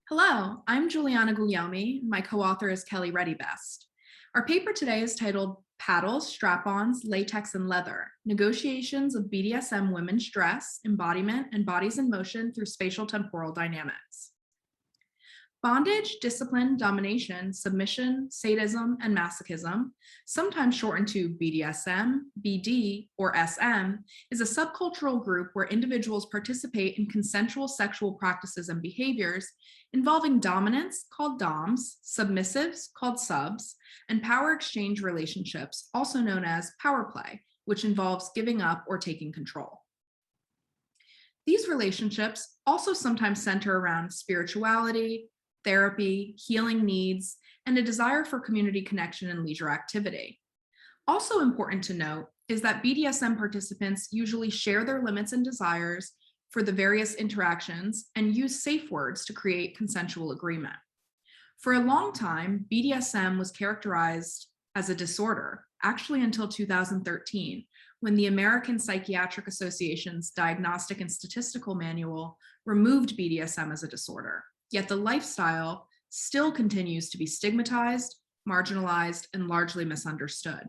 Hello, I'm Juliana Guglielmi. My co-author is Kelly Reddybest. Our paper today is titled Paddles, Strap-Ons, Latex and Leather, Negotiations of BDSM Women's Dress, Embodiment, and Bodies in Motion Through Spatial Temporal Dynamics. Bondage, discipline, domination, submission, sadism, and masochism, sometimes shortened to BDSM, BD, or SM, is a subcultural group where individuals participate in consensual sexual practices and behaviors involving dominance, called DOMs, submissives, called subs, and power exchange relationships, also known as power play, which involves giving up or taking control. These relationships also sometimes center around spirituality, therapy, healing needs, and a desire for community connection and leisure activity. Also important to note is that BDSM participants usually share their limits and desires for the various interactions and use safe words to create consensual agreement. For a long time, BDSM was characterized as a disorder, actually until 2013, when the American Psychiatric Association's Diagnostic and Statistical Manual removed BDSM as a disorder. Yet the lifestyle still continues to be stigmatized, marginalized, and largely misunderstood.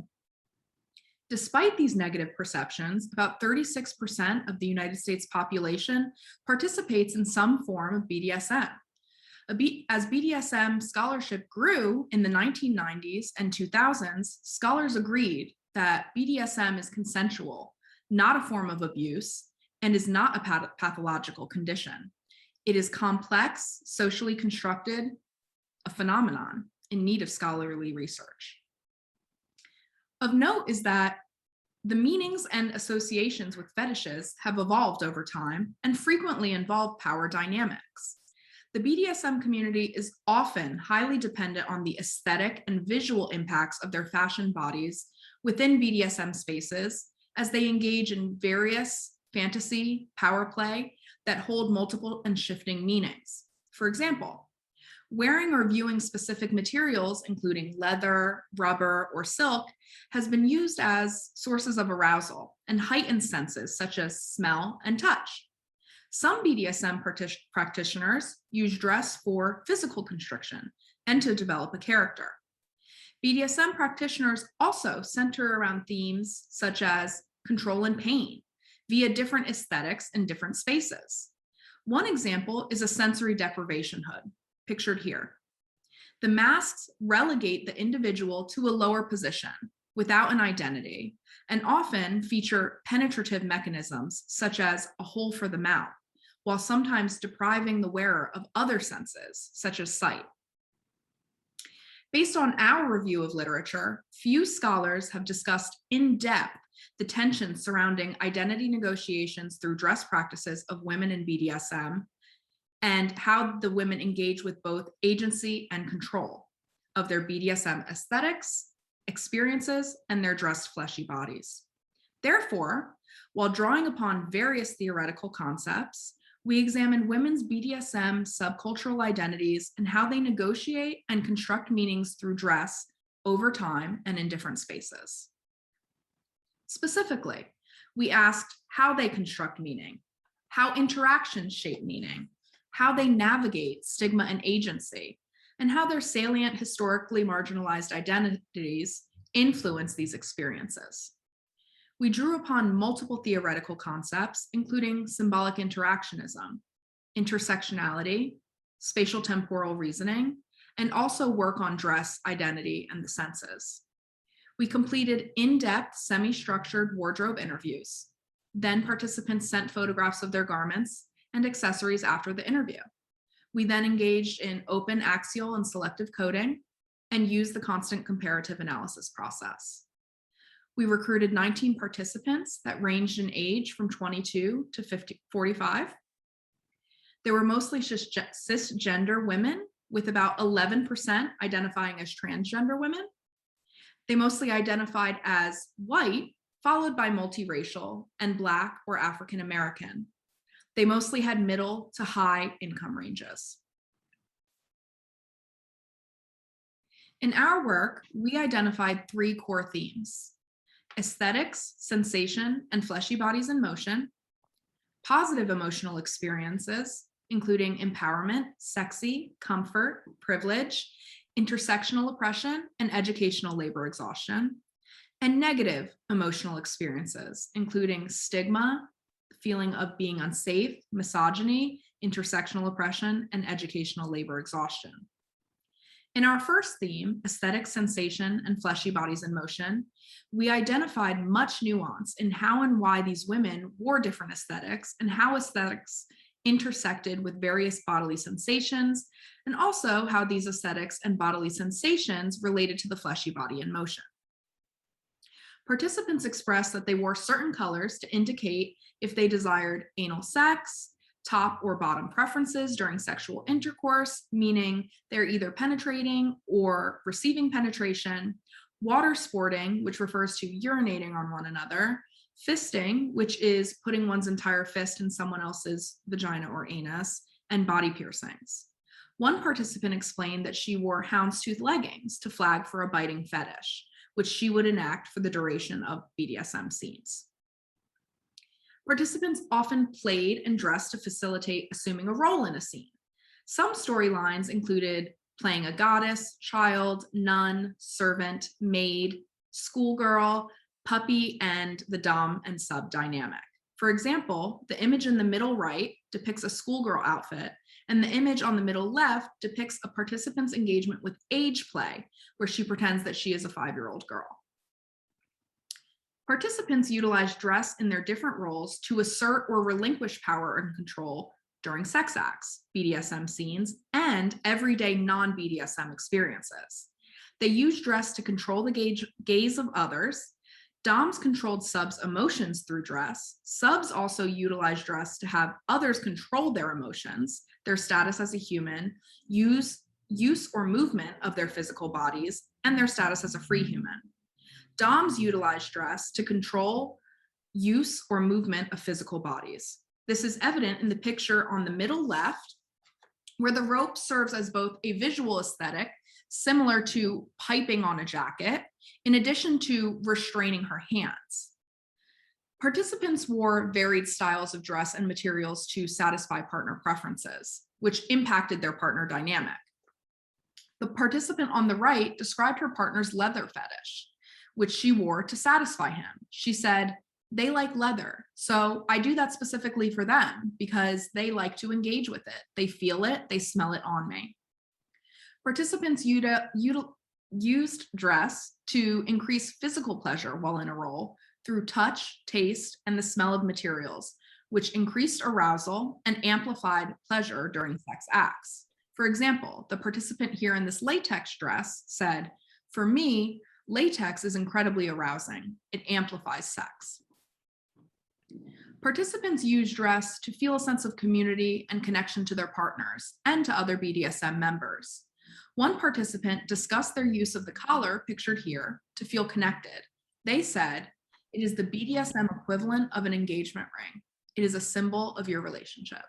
Despite these negative perceptions, about 36% of the United States population participates in some form of BDSM. As BDSM scholarship grew in the 1990s and 2000s, scholars agreed that BDSM is consensual, not a form of abuse, and is not a pathological condition. It is complex, socially constructed, a phenomenon in need of scholarly research. Of note is that the meanings and associations with fetishes have evolved over time and frequently involve power dynamics. The BDSM community is often highly dependent on the aesthetic and visual impacts of their fashion bodies within BDSM spaces as they engage in various fantasy, power play, that hold multiple and shifting meanings. For example, wearing or viewing specific materials, including leather, rubber, or silk, has been used as sources of arousal and heightened senses such as smell and touch. Some BDSM practitioners use dress for physical constriction and to develop a character. BDSM practitioners also center around themes such as control and pain, via different aesthetics in different spaces. One example is a sensory deprivation hood, pictured here. The masks relegate the individual to a lower position without an identity and often feature penetrative mechanisms such as a hole for the mouth, while sometimes depriving the wearer of other senses such as sight. Based on our review of literature, few scholars have discussed in depth the tensions surrounding identity negotiations through dress practices of women in BDSM and how the women engage with both agency and control of their BDSM aesthetics, experiences, and their dressed fleshy bodies. Therefore, while drawing upon various theoretical concepts, we examine women's BDSM subcultural identities and how they negotiate and construct meanings through dress over time and in different spaces. Specifically, we asked how they construct meaning, how interactions shape meaning, how they navigate stigma and agency, and how their salient historically marginalized identities influence these experiences. We drew upon multiple theoretical concepts, including symbolic interactionism, intersectionality, spatial temporal reasoning, and also work on dress, identity, and the senses. We completed in-depth, semi-structured wardrobe interviews. Then participants sent photographs of their garments and accessories after the interview. We then engaged in open axial and selective coding and used the constant comparative analysis process. We recruited 19 participants that ranged in age from 22 to 45. There were mostly cisgender women, with about 11% identifying as transgender women. They mostly identified as white, followed by multiracial, and Black or African American. They mostly had middle to high income ranges. In our work, we identified 3 core themes: aesthetics, sensation, and fleshy bodies in motion, positive emotional experiences, including empowerment, sexy, comfort, privilege, intersectional oppression, and educational labor exhaustion, and negative emotional experiences, including stigma, feeling of being unsafe, misogyny, intersectional oppression, and educational labor exhaustion. In our first theme, aesthetic sensation and fleshy bodies in motion, we identified much nuance in how and why these women wore different aesthetics and how aesthetics intersected with various bodily sensations, and also how these aesthetics and bodily sensations related to the fleshy body in motion. Participants expressed that they wore certain colors to indicate if they desired anal sex, top or bottom preferences during sexual intercourse, meaning they're either penetrating or receiving penetration, water sporting, which refers to urinating on one another, fisting, which is putting one's entire fist in someone else's vagina or anus, and body piercings. One participant explained that she wore houndstooth leggings to flag for a biting fetish, which she would enact for the duration of BDSM scenes. Participants often played and dressed to facilitate assuming a role in a scene. Some storylines included playing a goddess, child, nun, servant, maid, schoolgirl, puppy, and the dom and sub dynamic. For example, the image in the middle right depicts a schoolgirl outfit, and the image on the middle left depicts a participant's engagement with age play, where she pretends that she is a 5-year-old girl. Participants utilize dress in their different roles to assert or relinquish power and control during sex acts, BDSM scenes, and everyday non-BDSM experiences. They use dress to control the gaze of others. Doms controlled subs' emotions through dress. Subs also utilize dress to have others control their emotions, their status as a human, use or movement of their physical bodies, and their status as a free human. Doms utilize dress to control use or movement of physical bodies. This is evident in the picture on the middle left, where the rope serves as both a visual aesthetic, similar to piping on a jacket, in addition to restraining her hands. Participants wore varied styles of dress and materials to satisfy partner preferences, which impacted their partner dynamic. The participant on the right described her partner's leather fetish, which she wore to satisfy him. She said, "They like leather, so I do that specifically for them because they like to engage with it. They feel it, they smell it on me." Participants used dress to increase physical pleasure while in a role through touch, taste, and the smell of materials, which increased arousal and amplified pleasure during sex acts. For example, the participant here in this latex dress said, "For me, latex is incredibly arousing. It amplifies sex." Participants use dress to feel a sense of community and connection to their partners and to other BDSM members. One participant discussed their use of the collar, pictured here, to feel connected. They said, "It is the BDSM equivalent of an engagement ring. It is a symbol of your relationship."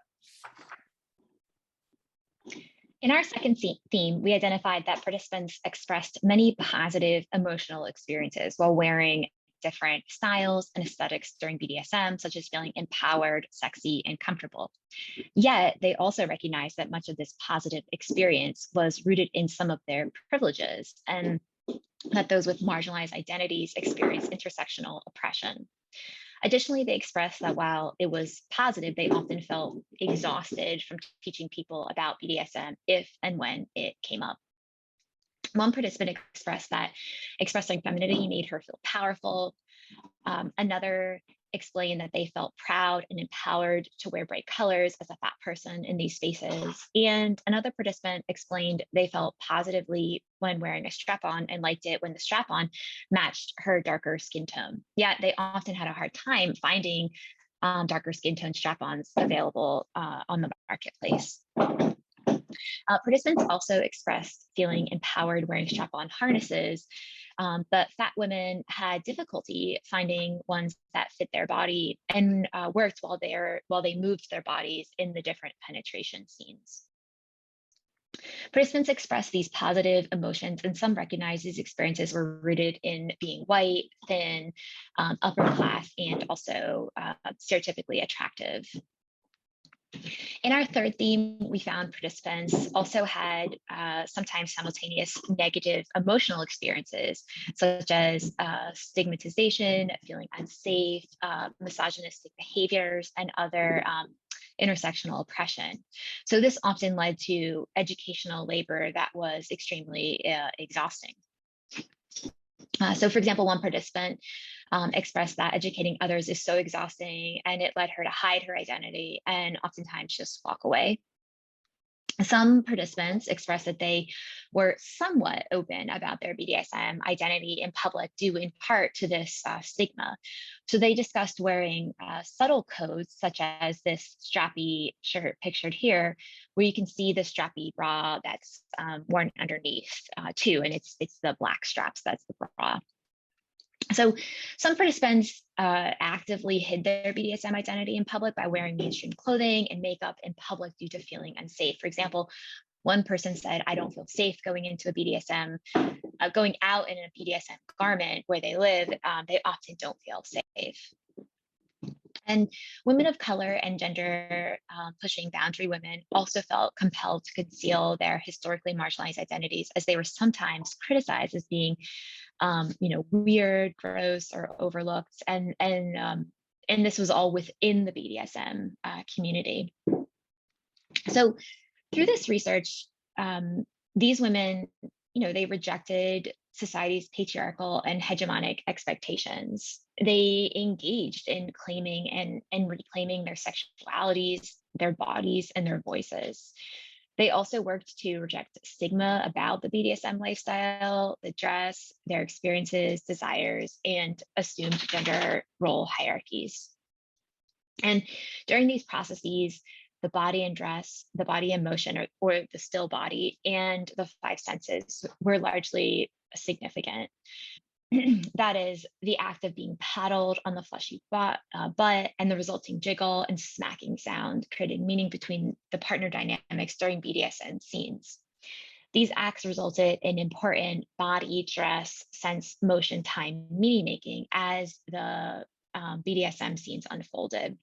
In our second theme, we identified that participants expressed many positive emotional experiences while wearing different styles and aesthetics during BDSM, such as feeling empowered, sexy, and comfortable. Yet, they also recognized that much of this positive experience was rooted in some of their privileges, and that those with marginalized identities experience intersectional oppression. Additionally, they expressed that while it was positive, they often felt exhausted from teaching people about BDSM if and when it came up. One participant expressed that expressing femininity made her feel powerful. Another explained that they felt proud and empowered to wear bright colors as a fat person in these spaces. And another participant explained they felt positively when wearing a strap-on and liked it when the strap-on matched her darker skin tone. Yet they often had a hard time finding darker skin tone strap-ons available on the marketplace. Participants also expressed feeling empowered wearing strap-on harnesses, but fat women had difficulty finding ones that fit their body and worked while they moved their bodies in the different penetration scenes. Participants expressed these positive emotions, and some recognized these experiences were rooted in being white, thin, upper class, and also stereotypically attractive. In our third theme, we found participants also had sometimes simultaneous negative emotional experiences, such as stigmatization, feeling unsafe, misogynistic behaviors, and other intersectional oppression. So this often led to educational labor that was extremely exhausting. So, for example, one participant expressed that educating others is so exhausting and it led her to hide her identity and oftentimes just walk away. Some participants expressed that they were somewhat open about their BDSM identity in public, due in part to this stigma. So they discussed wearing subtle codes, such as this strappy shirt pictured here, where you can see the strappy bra that's worn underneath too, and it's the black straps that's the bra. So some participants actively hid their BDSM identity in public by wearing mainstream clothing and makeup in public due to feeling unsafe. For example, one person said, "I don't feel safe going into a BDSM, going out in a BDSM garment where they live. They often don't feel safe." And women of color and gender pushing boundary women also felt compelled to conceal their historically marginalized identities, as they were sometimes criticized as being weird, gross, or overlooked, and this was all within the BDSM community. So through this research, these women, they rejected society's patriarchal and hegemonic expectations. They engaged in claiming and reclaiming their sexualities, their bodies, and their voices. They also worked to reject stigma about the BDSM lifestyle, the dress, their experiences, desires, and assumed gender role hierarchies. And during these processes, the body and dress, the body and motion, or the still body, and the five senses were largely significant. That is, the act of being paddled on the fleshy butt and the resulting jiggle and smacking sound created meaning between the partner dynamics during BDSM scenes. These acts resulted in important body, dress, sense, motion, time meaning making as the BDSM scenes unfolded.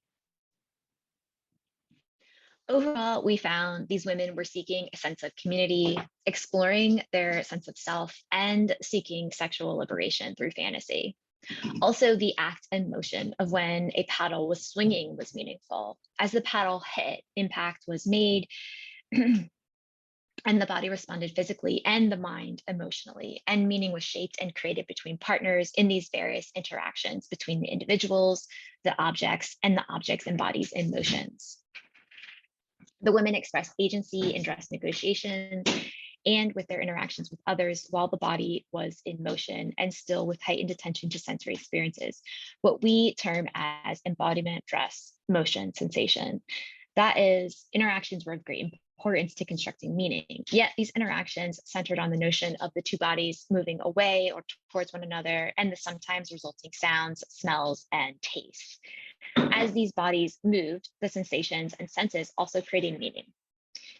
Overall, we found these women were seeking a sense of community, exploring their sense of self, and seeking sexual liberation through fantasy. Also, the act and motion of when a paddle was swinging was meaningful. As the paddle hit, impact was made, and the body responded physically and the mind emotionally, and meaning was shaped and created between partners in these various interactions between the individuals, the objects, and the objects and bodies in motions. The women expressed agency in dress negotiations and with their interactions with others while the body was in motion and still with heightened attention to sensory experiences, what we term as embodiment, dress, motion, sensation. That is, interactions were of great importance to constructing meaning, yet these interactions centered on the notion of the two bodies moving away or towards one another and the sometimes resulting sounds, smells, and tastes. As these bodies moved, the sensations and senses also created meaning.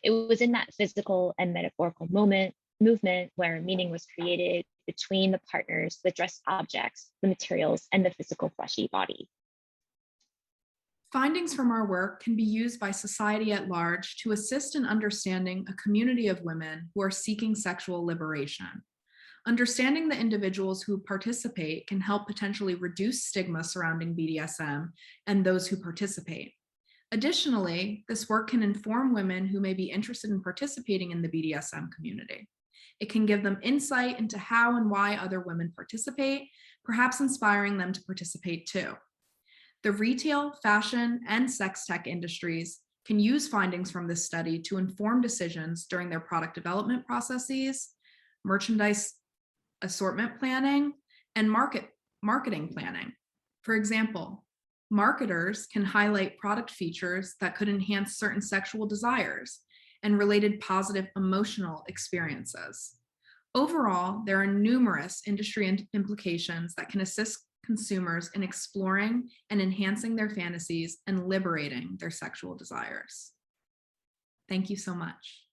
It was in that physical and metaphorical movement where meaning was created between the partners, the dressed objects, the materials, and the physical fleshy body. Findings from our work can be used by society at large to assist in understanding a community of women who are seeking sexual liberation. Understanding the individuals who participate can help potentially reduce stigma surrounding BDSM and those who participate. Additionally, this work can inform women who may be interested in participating in the BDSM community. It can give them insight into how and why other women participate, perhaps inspiring them to participate too. The retail, fashion, and sex tech industries can use findings from this study to inform decisions during their product development processes, merchandise assortment planning, and marketing planning. For example, marketers can highlight product features that could enhance certain sexual desires and related positive emotional experiences. Overall, there are numerous industry implications that can assist consumers in exploring and enhancing their fantasies and liberating their sexual desires. Thank you so much.